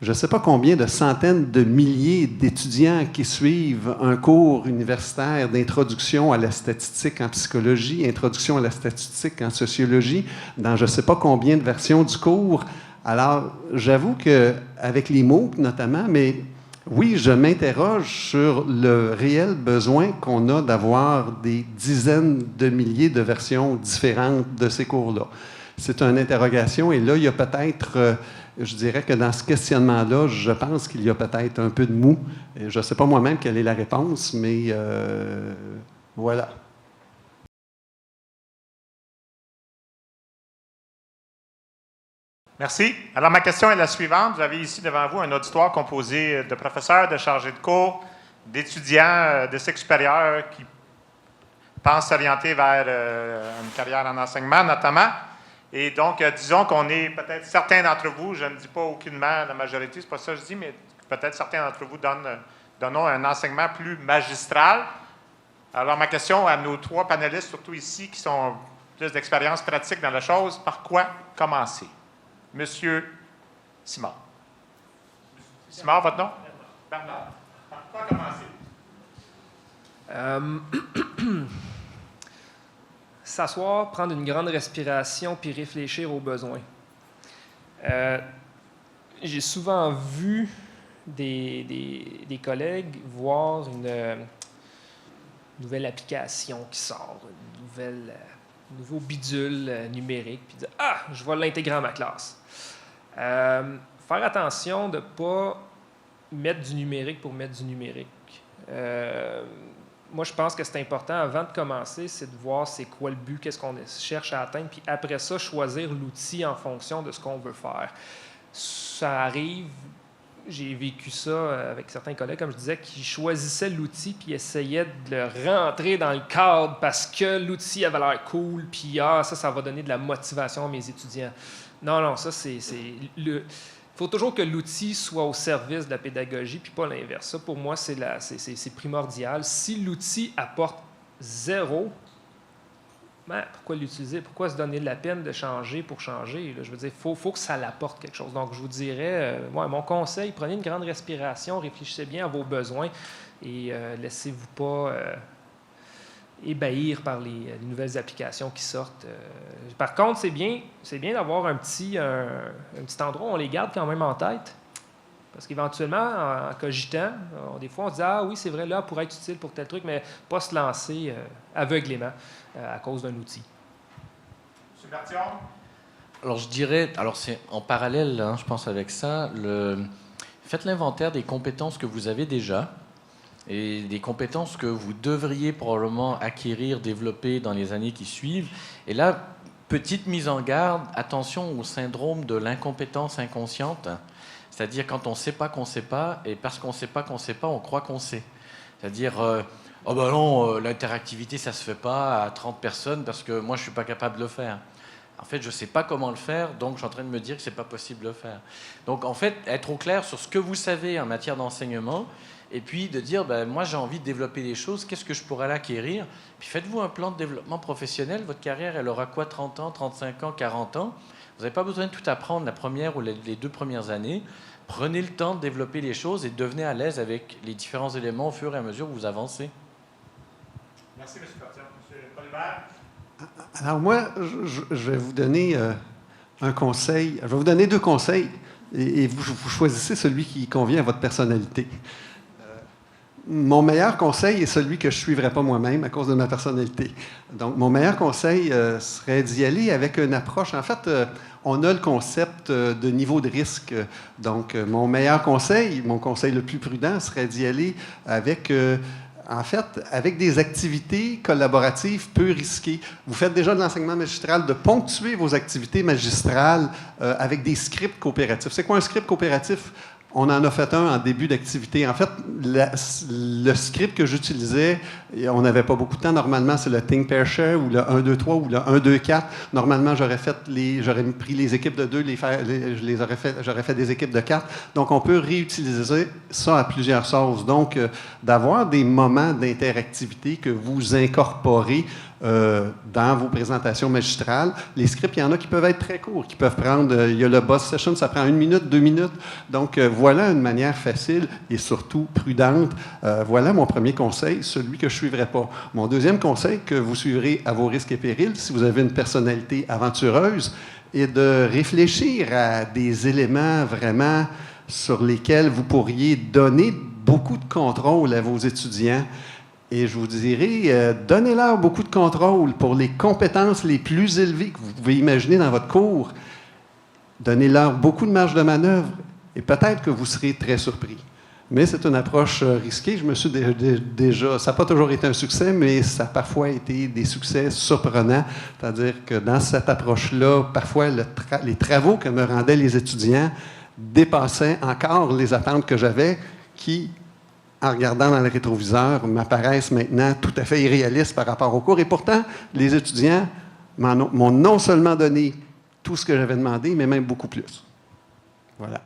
je ne sais pas combien de centaines de milliers d'étudiants qui suivent un cours universitaire d'introduction à la statistique en psychologie, introduction à la statistique en sociologie, dans je ne sais pas combien de versions du cours. Alors, j'avoue qu'avec les mots notamment, mais oui, je m'interroge sur le réel besoin qu'on a d'avoir des dizaines de milliers de versions différentes de ces cours-là. C'est une interrogation et là, il y a peut-être... je dirais que dans ce questionnement-là, je pense qu'il y a peut-être un peu de mou. Et je ne sais pas moi-même quelle est la réponse, mais voilà. Merci. Alors, ma question est la suivante. Vous avez ici devant vous un auditoire composé de professeurs, de chargés de cours, d'étudiants de cycle supérieur qui pensent s'orienter vers une carrière en enseignement, notamment. Et donc, disons qu'on est peut-être certains d'entre vous, je ne dis pas aucunement la majorité, c'est pas ça que je dis, mais peut-être certains d'entre vous donnons un enseignement plus magistral. Alors, ma question à nos trois panélistes, surtout ici, qui sont plus d'expérience pratique dans la chose, par quoi commencer? Monsieur Simard. Simard, votre nom? Bernard. Par quoi commencer? S'asseoir, prendre une grande respiration puis réfléchir aux besoins. J'ai souvent vu des collègues voir une nouvelle application qui sort, un nouveau bidule numérique, puis dire « Ah, je vais l'intégrer à ma classe ». Faire attention de ne pas mettre du numérique pour mettre du numérique. Moi, je pense que c'est important, avant de commencer, c'est de voir c'est quoi le but, qu'est-ce qu'on cherche à atteindre, puis après ça, choisir l'outil en fonction de ce qu'on veut faire. Ça arrive, j'ai vécu ça avec certains collègues, comme je disais, qui choisissaient l'outil puis essayaient de le rentrer dans le cadre parce que l'outil avait l'air cool, puis ça va donner de la motivation à mes étudiants. Non, ça, c'est il faut toujours que l'outil soit au service de la pédagogie, puis pas l'inverse. Ça, pour moi, c'est primordial. Si l'outil apporte zéro, pourquoi l'utiliser? Pourquoi se donner de la peine de changer pour changer? Là, je veux dire, il faut que ça l'apporte quelque chose. Donc, je vous dirais, mon conseil, prenez une grande respiration, réfléchissez bien à vos besoins et laissez-vous pas ébahir par les nouvelles applications qui sortent. Par contre, c'est bien d'avoir un petit endroit où on les garde quand même en tête. Parce qu'éventuellement, en cogitant, des fois, on se dit « Ah oui, c'est vrai, là, pourrait être utile pour tel truc », mais pas se lancer aveuglément à cause d'un outil. M. Bertillon? Alors, je dirais, c'est en parallèle, je pense, avec ça, faites l'inventaire des compétences que vous avez déjà et des compétences que vous devriez probablement acquérir, développer dans les années qui suivent. Et là, petite mise en garde, attention au syndrome de l'incompétence inconsciente, c'est-à-dire quand on ne sait pas qu'on ne sait pas, et parce qu'on ne sait pas qu'on ne sait pas, on croit qu'on sait. C'est-à-dire, oh ben non, l'interactivité, ça ne se fait pas à 30 personnes parce que moi, je ne suis pas capable de le faire. En fait, je ne sais pas comment le faire, donc je suis en train de me dire que ce n'est pas possible de le faire. Donc, en fait, être au clair sur ce que vous savez en matière d'enseignement, et puis de dire, moi j'ai envie de développer des choses, qu'est-ce que je pourrais l'acquérir? Puis faites-vous un plan de développement professionnel, votre carrière, elle aura quoi, 30 ans, 35 ans, 40 ans? Vous n'avez pas besoin de tout apprendre la première ou les 2 premières années. Prenez le temps de développer les choses et devenez à l'aise avec les différents éléments au fur et à mesure que vous avancez. Merci, M. Bertillon. M. Polibert? Alors moi, je vais vous donner un conseil. Je vais vous donner 2 conseils et vous choisissez celui qui convient à votre personnalité. Mon meilleur conseil est celui que je ne suivrais pas moi-même à cause de ma personnalité. Donc, mon meilleur conseil serait d'y aller avec une approche. En fait, on a le concept de niveau de risque. Donc, mon meilleur conseil, mon conseil le plus prudent serait d'y aller avec... en fait, avec des activités collaboratives peu risquées. Vous faites déjà de l'enseignement magistral, de ponctuer vos activités magistrales avec des scripts coopératifs. C'est quoi un script coopératif? On en a fait un en début d'activité. En fait, le script que j'utilisais, on n'avait pas beaucoup de temps. Normalement, c'est le Think, Pair, Share ou le 1, 2, 3 ou le 1, 2, 4. Normalement, j'aurais pris les équipes de 2, j'aurais fait des équipes de 4. Donc, on peut réutiliser ça à plusieurs sources. Donc, d'avoir des moments d'interactivité que vous incorporez dans vos présentations magistrales. Les scripts, il y en a qui peuvent être très courts, qui peuvent prendre, il y a le boss session, ça prend 1 minute, 2 minutes. Donc, voilà une manière facile et surtout prudente. Voilà mon premier conseil, celui que je ne suivrai pas. Mon deuxième conseil, que vous suivrez à vos risques et périls, si vous avez une personnalité aventureuse, est de réfléchir à des éléments vraiment sur lesquels vous pourriez donner beaucoup de contrôle à vos étudiants. Et je vous dirais, donnez-leur beaucoup de contrôle pour les compétences les plus élevées que vous pouvez imaginer dans votre cours. Donnez-leur beaucoup de marge de manœuvre et peut-être que vous serez très surpris. Mais c'est une approche risquée. Je me suis déjà... Ça n'a pas toujours été un succès, mais ça a parfois été des succès surprenants. C'est-à-dire que dans cette approche-là, parfois, les travaux que me rendaient les étudiants dépassaient encore les attentes que j'avais qui... en regardant dans le rétroviseur, m'apparaissent maintenant tout à fait irréalistes par rapport au cours. Et pourtant, les étudiants m'ont non seulement donné tout ce que j'avais demandé, mais même beaucoup plus. Voilà.